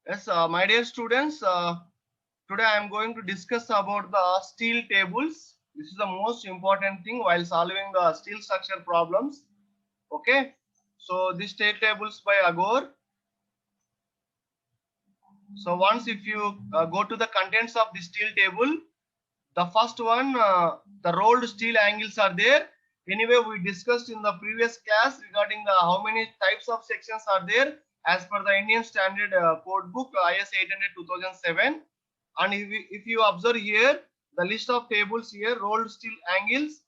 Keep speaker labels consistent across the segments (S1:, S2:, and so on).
S1: Yes, my dear students, today I am going to discuss about the steel tables. This is the most important thing while solving the steel structure problems. Okay, so this steel tables by Agor. So once if you go to the contents of the steel table, the first one, the rolled steel angles are there. Anyway, we discussed in the previous class regarding the how many types of sections are there as per the Indian Standard Code Book IS 800 2007. And if you observe here, the list of tables here: rolled steel angles,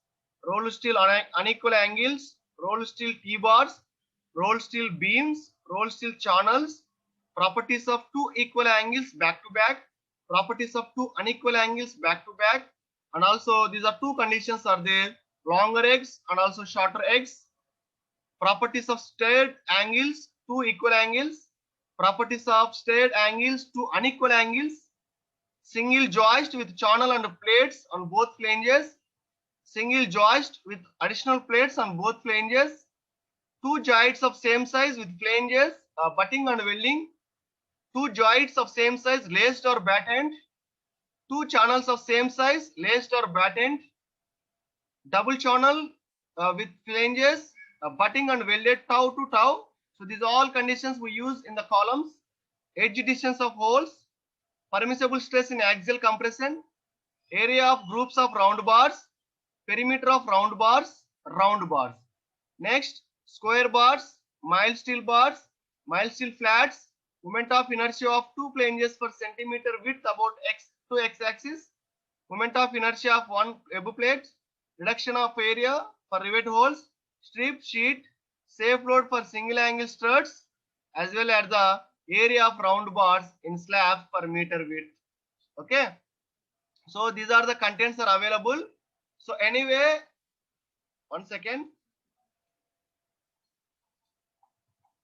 S1: rolled steel unequal angles, rolled steel T-bars, rolled steel beams, rolled steel channels, properties of two equal angles back to back, properties of two unequal angles back to back, and also these are two conditions are there: longer eggs and also shorter eggs. Properties of straight angles, two equal angles, properties of straight angles, two unequal angles, single joist with channel and plates on both flanges, single joist with additional plates on both flanges, two joints of same size with flanges, butting and welding, two joints of same size laced or battened, two channels of same size laced or battened, double channel with flanges, butting and welded toe to toe. So these are all conditions we use in the columns. Edge distance of holes, permissible stress in axial compression, area of groups of round bars, perimeter of round bars, round bars. Next, square bars, mild steel bars, mild steel flats, moment of inertia of two flanges per centimeter width about x to x-axis, moment of inertia of one web plate, reduction of area for rivet holes, strip sheet, safe load for single angle struts, as well as the area of round bars in slabs per meter width. Okay, so these are the contents are available. So anyway, one second.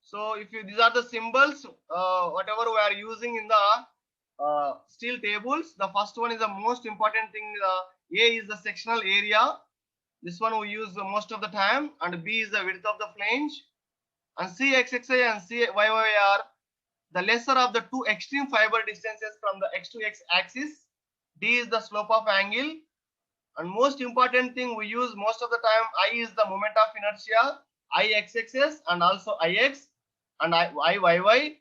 S1: So if you, these are the symbols, whatever we are using in the steel tables. The first one is the most important thing. A is the sectional area. This one we use most of the time, and B is the width of the flange, and CXXI and CYY are the lesser of the two extreme fiber distances from the X to X axis. D is the slope of angle, and most important thing we use most of the time, I is the moment of inertia, IXXS and also IX, and IYY,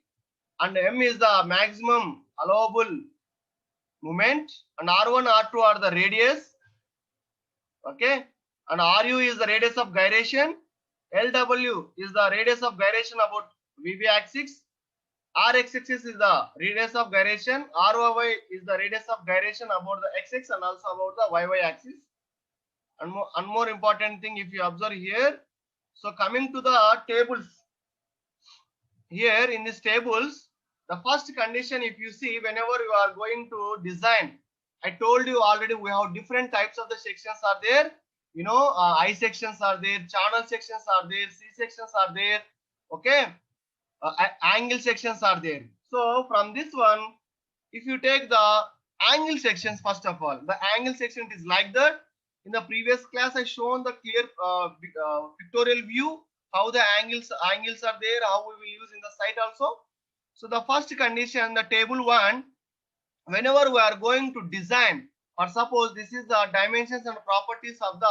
S1: and M is the maximum allowable moment, and R1 R2 are the radius. Okay, and RU is the radius of gyration, LW is the radius of gyration about VB axis, RXX is the radius of gyration, RYY is the radius of gyration about the XX and also about the YY axis. And more important thing, if you observe here, so coming to the tables, here in these tables, the first condition, if you see, whenever you are going to design, I told you already we have different types of the sections are there. You know, I sections are there, channel sections are there, C sections are there. Okay, angle sections are there. So from this one, if you take the angle sections, first of all, the angle section is like that. In the previous class, I shown the clear pictorial view how the angles are there, how we will use in the site also. So the first condition, the table one, whenever we are going to design, or suppose this is the dimensions and properties of the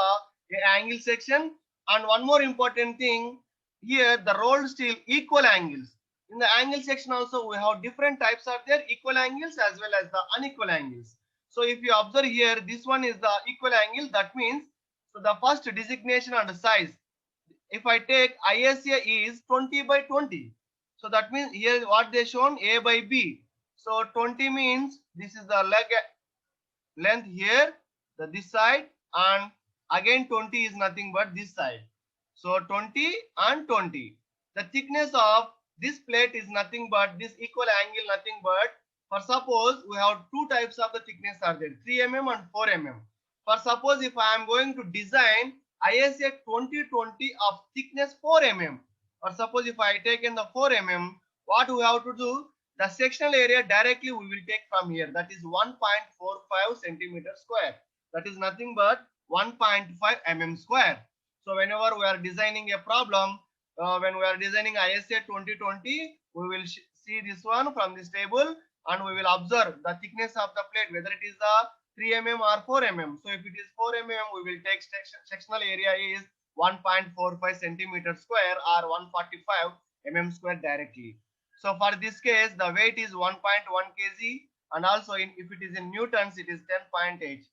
S1: angle section, and one more important thing here, the rolled steel equal angles. In the angle section also we have different types are there, equal angles as well as the unequal angles. So if you observe here, this one is the equal angle, that means, so the first designation and size, if I take ISA is 20 by 20, so that means here what they shown, A by B. So 20 means this is the leg length here, this side, and again 20 is nothing but this side. So 20 and 20. The thickness of this plate is nothing but this equal angle, nothing but, for suppose we have two types of the thickness are there, 3 mm and 4 mm. For suppose if I am going to design ISA 2020 of thickness 4 mm, or suppose if I take in the 4 mm, what we have to do, the sectional area directly we will take from here, that is 1.45 centimeter square, that is nothing but 1.5 mm square. So whenever we are designing a problem, when we are designing ISA 2020, we will see this one from this table, and we will observe the thickness of the plate, whether it is the 3 mm or 4 mm. So if it is 4 mm, we will take sectional area is 1.45 centimeter square or 145 mm square directly. So for this case, the weight is 1.1 kg, and also if it is in newtons, it is 10.8.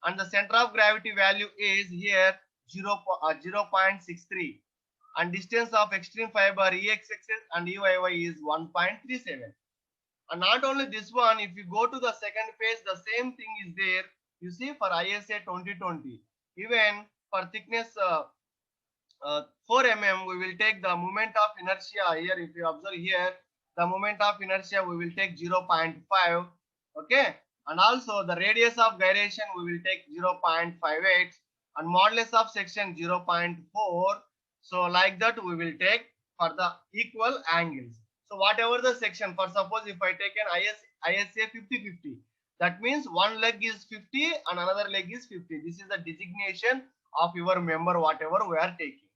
S1: And the center of gravity value is here 0.63, and distance of extreme fiber EXXS and EYY is 1.37. And not only this one, if you go to the second page, the same thing is there. You see, for ISA 2020, even for thickness 4 mm, we will take the moment of inertia here. If you observe here, the moment of inertia we will take 0.5. Okay, and also the radius of gyration we will take 0.58, and modulus of section 0.4. So like that we will take for the equal angles. So whatever the section, for suppose if I take an ISA 50-50, that means one leg is 50 and another leg is 50. This is the designation of your member, whatever we are taking.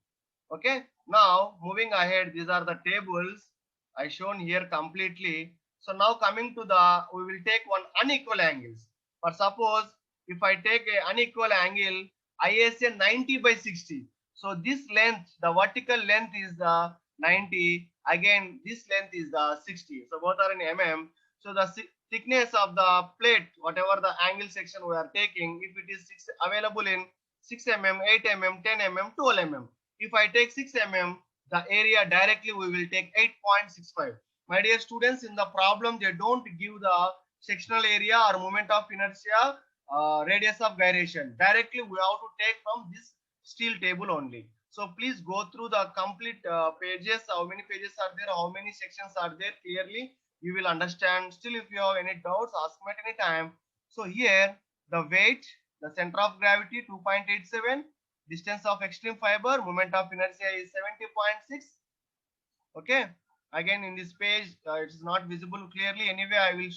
S1: Okay, now moving ahead, these are the tables I shown here completely. So now coming to the, we will take one unequal angles. For suppose if I take a unequal angle ISA 90/60, so this length, the vertical length is the 90, again this length is the 60, so both are in mm. So the thickness of the plate, whatever the angle section we are taking, if it is available in 6 mm, 8 mm, 10 mm, 12 mm. If I take 6 mm, the area directly we will take 8.65. My dear students, in the problem they don't give the sectional area or moment of inertia, radius of gyration. Directly we have to take from this steel table only. So please go through the complete pages. How many pages are there? How many sections are there? Clearly you will understand. Still, if you have any doubts, ask me at any time. So here the weight, the center of gravity 2.87. Distance of extreme fiber, moment of inertia is 70.6. Okay. Again, in this page, it is not visible clearly. Anyway, I will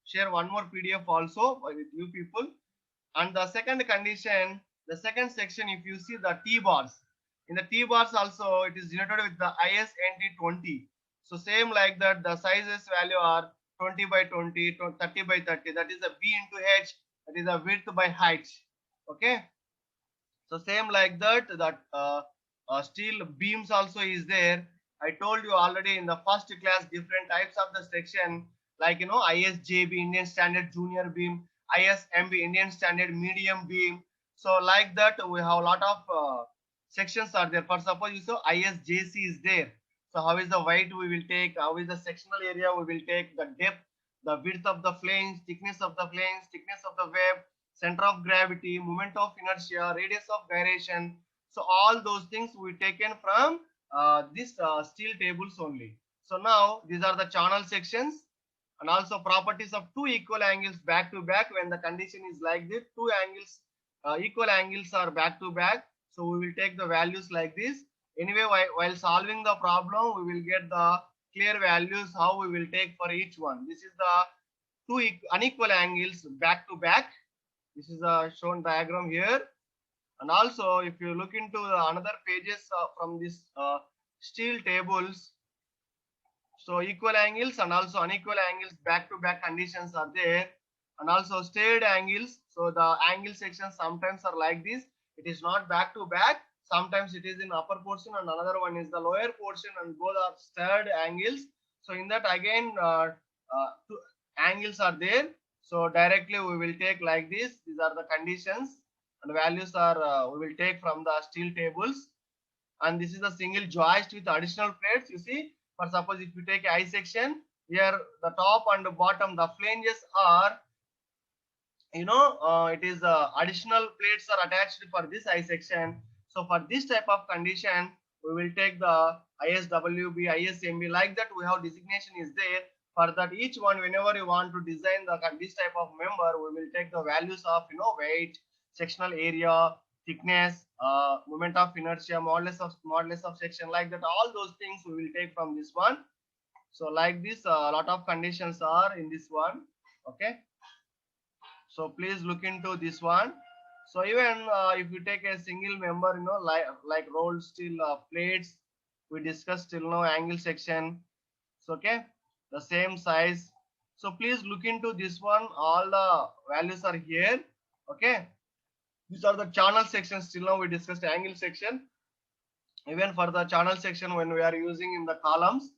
S1: share one more PDF also with you people. And the second condition, the second section, if you see the T bars, in the T bars also it is denoted with the ISNT 20. So same like that, the sizes value are 20/20, 30/30. That is the B into H. That is the width by height. Okay. So same like that, steel beams also is there. I told you already in the first class different types of the section, like ISJB Indian Standard Junior Beam, ISMB Indian Standard Medium Beam. So like that we have a lot of sections are there. For suppose you saw ISJC is there. So how is the weight we will take? How is the sectional area we will take? The depth, the width of the flange, thickness of the flange, thickness of the web, center of gravity, moment of inertia, radius of gyration. So all those things we taken from this steel tables only. So now these are the channel sections, and also properties of two equal angles back to back. When the condition is like this, two angles, equal angles are back to back. So we will take the values like this. Anyway, while solving the problem, we will get the clear values how we will take for each one. This is the two unequal angles back to back. This is a shown diagram here. And also if you look into another pages from this steel tables, so equal angles and also unequal angles back to back conditions are there, and also stirred angles. So the angle sections sometimes are like this, it is not back to back, sometimes it is in upper portion and another one is the lower portion, and both are stirred angles. So in that again two angles are there. So directly we will take like this. These are the conditions and values are we will take from the steel tables. And this is a single joist with additional plates. You see, for suppose if you take I section, here the top and the bottom, the flanges are, it is additional plates are attached for this I section. So for this type of condition, we will take the ISWB, ISMB, like that we have designation is there. For that each one, whenever you want to design this type of member, we will take the values of weight, sectional area, thickness, moment of inertia, modulus of section, like that. All those things we will take from this one. So like this, a lot of conditions are in this one. Okay. So please look into this one. So even if you take a single member, like rolled steel plates, we discussed till now angle section. So okay, the same size. So please look into this one. All the values are here. Okay, these are the channel sections. Till now we discussed angle section. Even for the channel section, when we are using in the columns,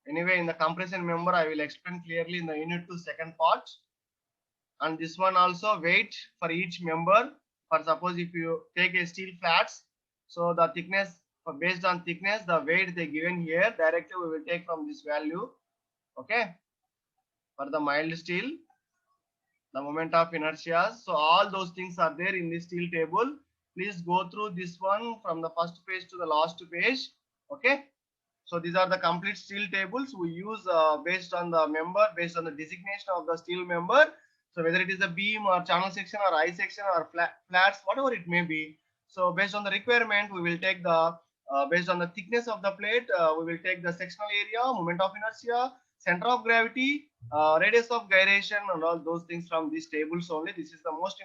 S1: anyway in the compression member I will explain clearly in the unit 2 second part. And this one also weight for each member. For suppose if you take a steel flats, so the thickness, based on thickness, the weight they given here directly we will take from this value. Okay, for the mild steel, the moment of inertia. So all those things are there in this steel table. Please go through this one from the first page to the last page. Okay, so these are the complete steel tables we use based on the member, based on the designation of the steel member. So whether it is a beam or channel section or I section or flats, whatever it may be. So based on the requirement, we will take the based on the thickness of the plate, we will take the sectional area, moment of inertia, center of gravity, radius of gyration, and all those things from these tables only. This is the most